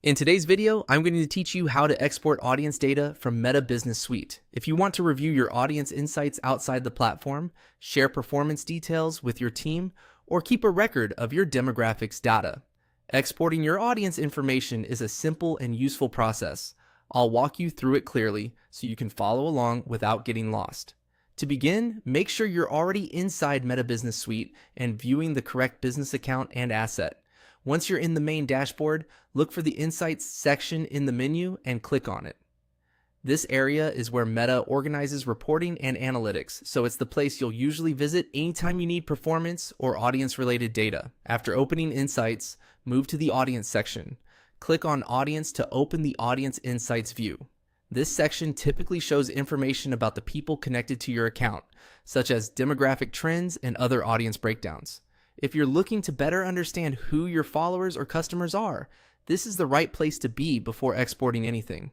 In today's video, I'm going to teach you how to export audience data from Meta Business Suite. If you want to review your audience insights outside the platform, share performance details with your team, or keep a record of your demographics data, exporting your audience information is a simple and useful process. I'll walk you through it clearly so you can follow along without getting lost. To begin, make sure you're already inside Meta Business Suite and viewing the correct business account and asset. Once you're in the main dashboard, look for the Insights section in the menu and click on it. This area is where Meta organizes reporting and analytics, so it's the place you'll usually visit anytime you need performance or audience-related data. After opening Insights, move to the Audience section. Click on Audience to open the Audience Insights view. This section typically shows information about the people connected to your account, such as demographic trends and other audience breakdowns. If you're looking to better understand who your followers or customers are, this is the right place to be before exporting anything.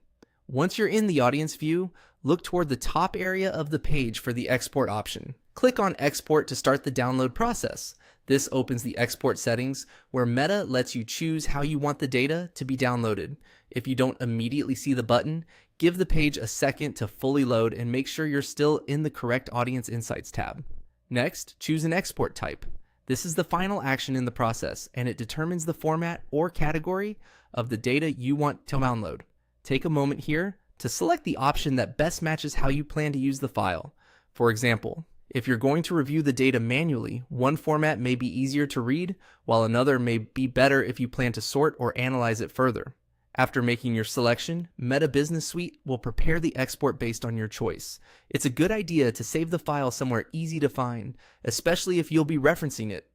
Once you're in the audience view, look toward the top area of the page for the export option. Click on Export to start the download process. This opens the export settings where Meta lets you choose how you want the data to be downloaded. If you don't immediately see the button, give the page a second to fully load and make sure you're still in the correct Audience Insights tab. Next, choose an export type. This is the final action in the process, and it determines the format or category of the data you want to download. Take a moment here to select the option that best matches how you plan to use the file. For example, if you're going to review the data manually, one format may be easier to read, while another may be better if you plan to sort or analyze it further. After making your selection, Meta Business Suite will prepare the export based on your choice. It's a good idea to save the file somewhere easy to find, especially if you'll be referencing it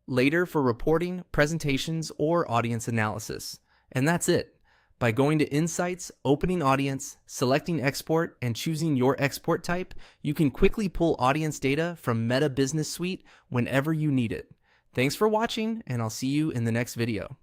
later for reporting, presentations, or audience analysis. And that's it. By going to Insights, opening Audience, selecting Export, and choosing your export type, you can quickly pull audience data from Meta Business Suite whenever you need it. Thanks for watching, and I'll see you in the next video.